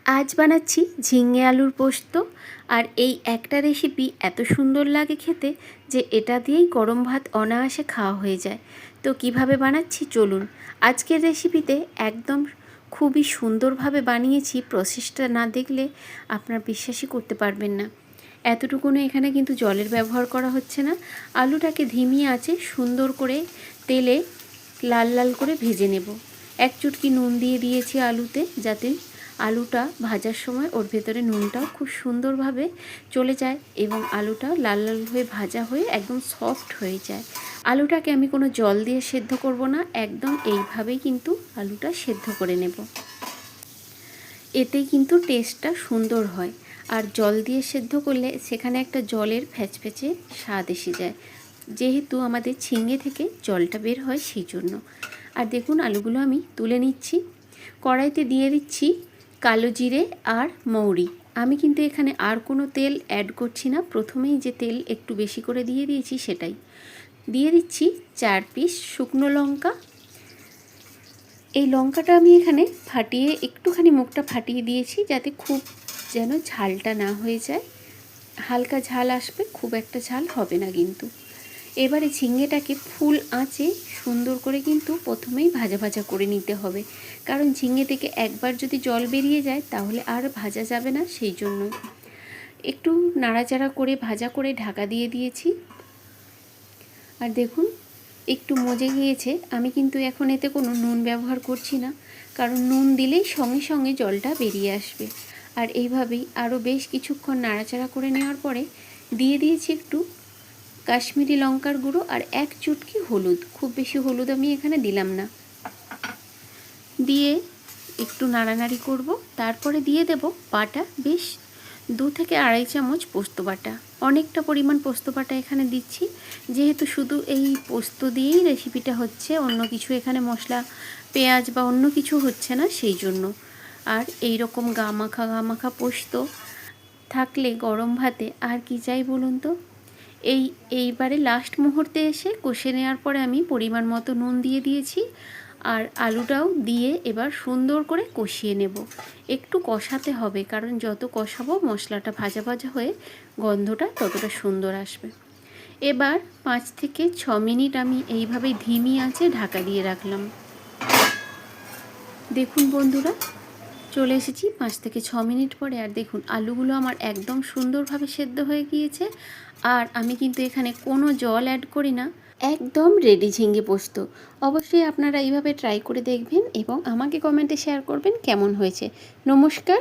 আজ বানাচ্ছি ঝিঙে আলুর পোস্ত। আর এই একটা রেসিপি এত সুন্দর লাগে খেতে যে এটা দিয়েই গরম ভাত অনায়াসে খাওয়া হয়ে যায়। তো কিভাবে বানাচ্ছি চলুন। আজকের রেসিপিতে একদম খুবই সুন্দরভাবে বানিয়েছি, প্রসেসটা না দেখলে আপনার বিশ্বাসই করতে পারবেন না। এতটুকুনো এখানে কিন্তু জলের ব্যবহার করা হচ্ছে না। আলুটাকে ধিমি আঁচে সুন্দর করে তেলে লাল লাল করে ভেজে নেব। এক চুটকি নুন দিয়ে দিয়েছি আলুতে, যাতে আলুটা ভাজার সময় ওর ভেতরে নুনটাও খুব সুন্দরভাবে চলে যায় এবং আলুটা লাল লাল হয়ে ভাজা হয়ে একদম সফট হয়ে যায়। আলুটাকে আমি কোনো জল দিয়ে সেদ্ধ করব না, একদম এইভাবেই কিন্তু আলুটা সেদ্ধ করে নেব। এতেই কিন্তু টেস্টটা সুন্দর হয়। আর জল দিয়ে সেদ্ধ করলে সেখানে একটা জলের ফ্যাচফ্যাচে স্বাদ এসে যায়, যেহেতু আমাদের ঝিঙে থেকে জলটা বের হয় সেই জন্য। আর দেখুন আলুগুলো আমি তুলে নিচ্ছি। কড়াইতে দিয়ে দিচ্ছি কালো জিরে আর মৌরি। আমি কিন্তু এখানে আর কোনো তেল অ্যাড করছি না, প্রথমেই যে তেল একটু বেশি করে দিয়ে দিয়েছি সেটাই দিয়ে দিচ্ছি। 4 পিস শুকনো লঙ্কা। এই লঙ্কাটা আমি এখানে ফাটিয়ে একটুখানি মুখটা ফাটিয়ে দিয়েছি, যাতে খুব যেন ঝালটা না হয়ে যায়। হালকা ঝাল আসবে, খুব একটা ঝাল হবে না কিন্তু। এবারে ঝিঙেটাকে ফুল আঁচে সুন্দর করে কিন্তু প্রথমেই ভাজা ভাজা করে নিতে হবে, কারণ ঝিঙে থেকে একবার যদি জল বেরিয়ে যায় তাহলে আর ভাজা যাবে না, সেই জন্যই একটু নাড়াচাড়া করে ভাজা করে ঢাকা দিয়ে দিয়েছি। আর দেখুন একটু মজে গিয়েছে। আমি কিন্তু এখন এতে কোনো নুন ব্যবহার করছি না, কারণ নুন দিলেই সঙ্গে সঙ্গে জলটা বেরিয়ে আসবে। আর এইভাবেই আরও বেশ কিছুক্ষণ নাড়াচাড়া করে নেওয়ার পরে দিয়ে দিয়েছি একটু কাশ্মীরি লঙ্কার গুঁড়ো আর এক চুটকি হলুদ। খুব বেশি হলুদ আমি এখানে দিলাম না। দিয়ে একটু নাড়ানাড়ি করব, তারপরে দিয়ে দেব বাটা বেশ 2 থেকে আড়াই চামচ পোস্ত বাটা। অনেকটা পরিমাণ পোস্ত বাটা এখানে দিচ্ছি, যেহেতু শুধু এই পোস্ত দিয়েই রেসিপিটা হচ্ছে, অন্য কিছু এখানে মশলা পেঁয়াজ বা অন্য কিছু হচ্ছে না, সেই জন্য। আর এই রকম গা মাখা পোস্ত থাকলে গরম ভাতে আর কি চাই বলুন তো। এইবারে লাস্ট মুহূর্তে এসে কষে নেওয়ার পরে আমি পরিমাণ মতো নুন দিয়ে দিয়েছি, আর আলুটাও দিয়ে এবার সুন্দর করে কষিয়ে নেব। একটু কষাতে হবে, কারণ যত কষাবো মশলাটা ভাজা ভাজা হয়ে গন্ধটা ততটা সুন্দর আসবে। এবার 5 থেকে 6 মিনিট আমি এইভাবে ধিমি আঁচে ঢাকা দিয়ে রাখলাম। দেখুন বন্ধুরা, চলে এসেছি 5 থেকে 6 মিনিট পরে। আর দেখুন আলুগুলো আমার একদম সুন্দরভাবে সেদ্ধ হয়ে গিয়েছে। আর আমি কিন্তু এখানে কোনো জল অ্যাড করি না, একদম রেডি ঝিঙে পোস্ত। অবশ্যই আপনারা এইভাবে ট্রাই করে দেখবেন এবং আমাকে কমেন্টে শেয়ার করবেন কেমন হয়েছে। নমস্কার।